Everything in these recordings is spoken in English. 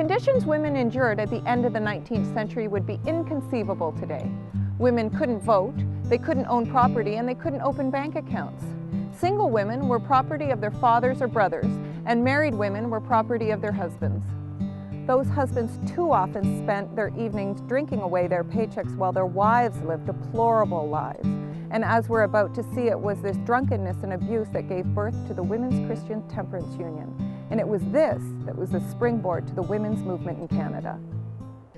conditions women endured at the end of the 19th century would be inconceivable today. Women couldn't vote, they couldn't own property, and they couldn't open bank accounts. Single women were property of their fathers or brothers, and married women were property of their husbands. Those husbands too often spent their evenings drinking away their paychecks while their wives lived deplorable lives. And as we're about to see, it was this drunkenness and abuse that gave birth to the Women's Christian Temperance Union. And it was this that was the springboard to the women's movement in Canada.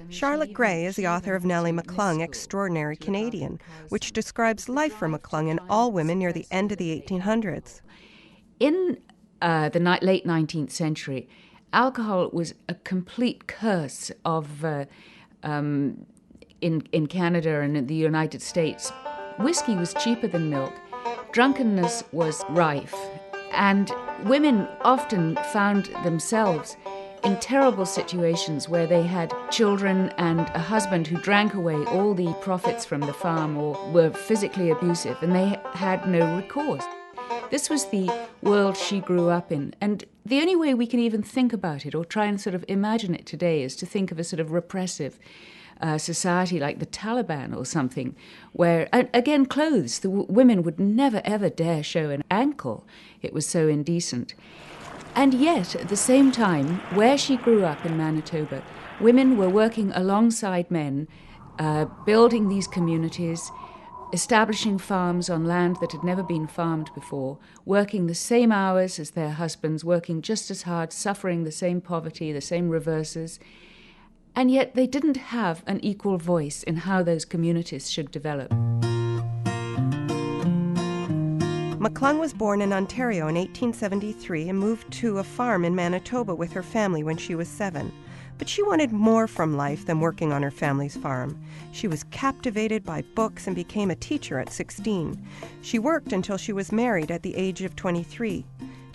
Charlotte Gray is the author of Nellie McClung, Extraordinary Canadian, which describes life for McClung and all women near the end of the 1800s. In the late 19th century, alcohol was a complete curse of in Canada and in the United States. Whiskey was cheaper than milk, drunkenness was rife, and women often found themselves in terrible situations where they had children and a husband who drank away all the profits from the farm or were physically abusive, and they had no recourse. This was the world she grew up in, and the only way we can even think about it or try and sort of imagine it today is to think of a sort of repressive society like the Taliban or something, where, again, clothes, the women would never ever dare show an ankle. It was so indecent. And yet, at the same time, where she grew up in Manitoba, women were working alongside men, building these communities, establishing farms on land that had never been farmed before, working the same hours as their husbands, working just as hard, suffering the same poverty, the same reverses. And yet they didn't have an equal voice in how those communities should develop. McClung was born in Ontario in 1873 and moved to a farm in Manitoba with her family when she was 7. But she wanted more from life than working on her family's farm. She was captivated by books and became a teacher at 16. She worked until she was married at the age of 23.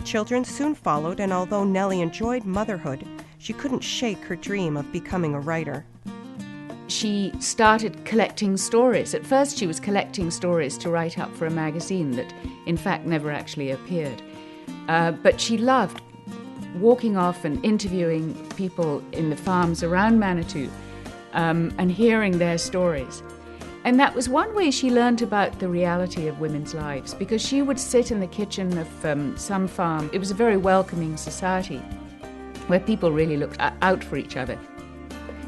Children soon followed, and although Nellie enjoyed motherhood, she couldn't shake her dream of becoming a writer. She started collecting stories. At first she was collecting stories to write up for a magazine that in fact never actually appeared. But she loved walking off and interviewing people in the farms around Manitou and hearing their stories. And that was one way she learned about the reality of women's lives, because she would sit in the kitchen of some farm. It was a very welcoming society where people really looked out for each other.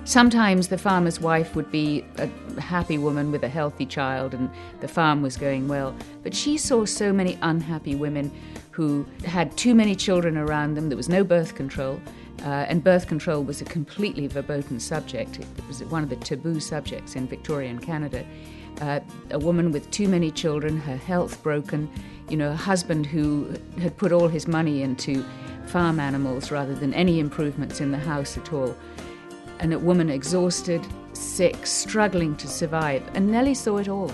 Sometimes the farmer's wife would be a happy woman with a healthy child and the farm was going well. But she saw so many unhappy women who had too many children around them. There was no birth control, and birth control was a completely verboten subject. It was one of the taboo subjects in Victorian Canada. A woman with too many children, her health broken, a husband who had put all his money into farm animals rather than any improvements in the house at all. And a woman exhausted, sick, struggling to survive. And Nellie saw it all.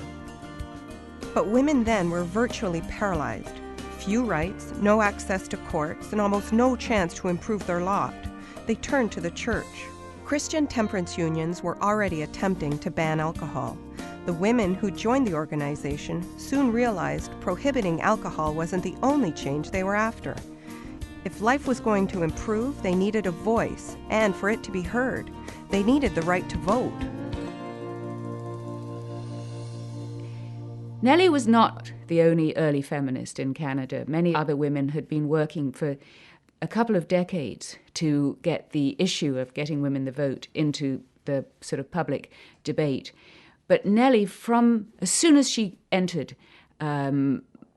But women then were virtually paralyzed. Few rights, no access to courts, and almost no chance to improve their lot. They turned to the church. Christian temperance unions were already attempting to ban alcohol. The women who joined the organization soon realized prohibiting alcohol wasn't the only change they were after. If life was going to improve, they needed a voice, and for it to be heard, they needed the right to vote. Nellie was not the only early feminist in Canada. Many other women had been working for a couple of decades to get the issue of getting women the vote into the sort of public debate. But Nellie, as soon as she entered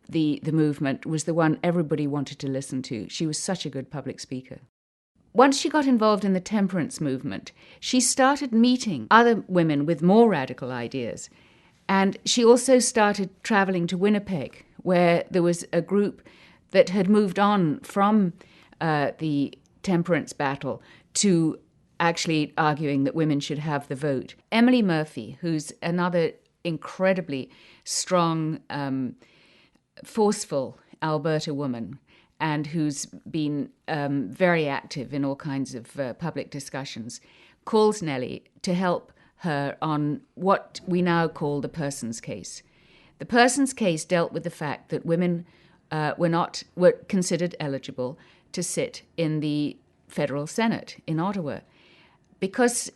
the movement, was the one everybody wanted to listen to. She was such a good public speaker. Once she got involved in the temperance movement, she started meeting other women with more radical ideas. And she also started traveling to Winnipeg, where there was a group that had moved on from the temperance battle to actually arguing that women should have the vote. Emily Murphy, who's another incredibly strong, forceful Alberta woman, and who's been very active in all kinds of public discussions, calls Nellie to help her on what we now call the Persons Case. The Persons Case dealt with the fact that women were considered eligible to sit in the federal Senate in Ottawa. because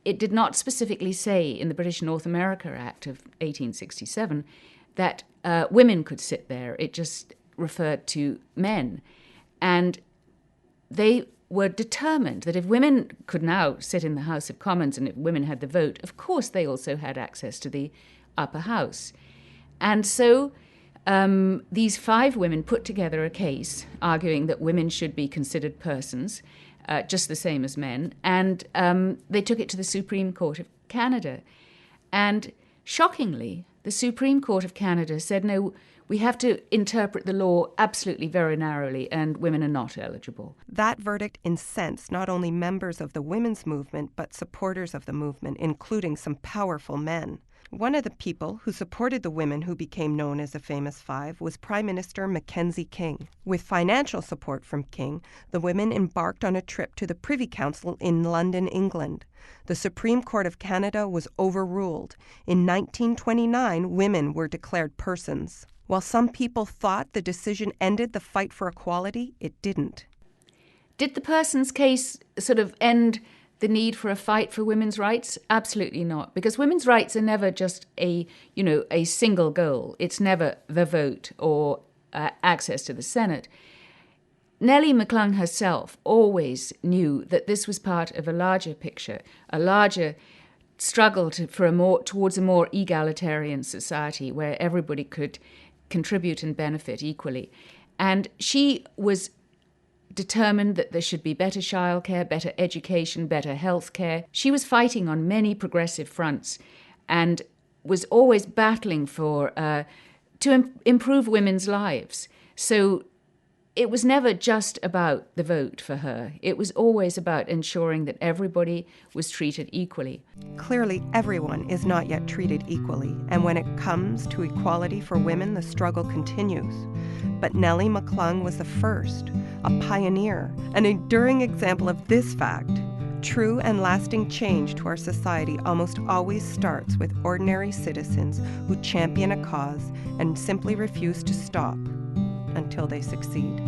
it did not specifically say in the British North America Act of 1867 that women could sit there. It just referred to men. And they were determined that if women could now sit in the House of Commons and if women had the vote, of course they also had access to the upper house. And so these 5 women put together a case arguing that women should be considered persons, just the same as men, and they took it to the Supreme Court of Canada. And shockingly, the Supreme Court of Canada said, no, we have to interpret the law absolutely very narrowly, and women are not eligible. That verdict incensed not only members of the women's movement, but supporters of the movement, including some powerful men. One of the people who supported the women who became known as the Famous Five was Prime Minister Mackenzie King. With financial support from King, the women embarked on a trip to the Privy Council in London, England. The Supreme Court of Canada was overruled. In 1929, women were declared persons. While some people thought the decision ended the fight for equality, it didn't. Did the persons case sort of end the need for a fight for women's rights? Absolutely not, because women's rights are never just a single goal. It's never the vote or access to the Senate. Nellie McClung herself always knew that this was part of a larger picture, a larger struggle towards a more egalitarian society where everybody could contribute and benefit equally. And she was determined that there should be better childcare, better education, better health care. She was fighting on many progressive fronts and was always battling for to improve women's lives. So it was never just about the vote for her. It was always about ensuring that everybody was treated equally. Clearly, everyone is not yet treated equally, and when it comes to equality for women, the struggle continues. But Nellie McClung was the first, a pioneer, an enduring example of this fact. True and lasting change to our society almost always starts with ordinary citizens who champion a cause and simply refuse to stop until they succeed.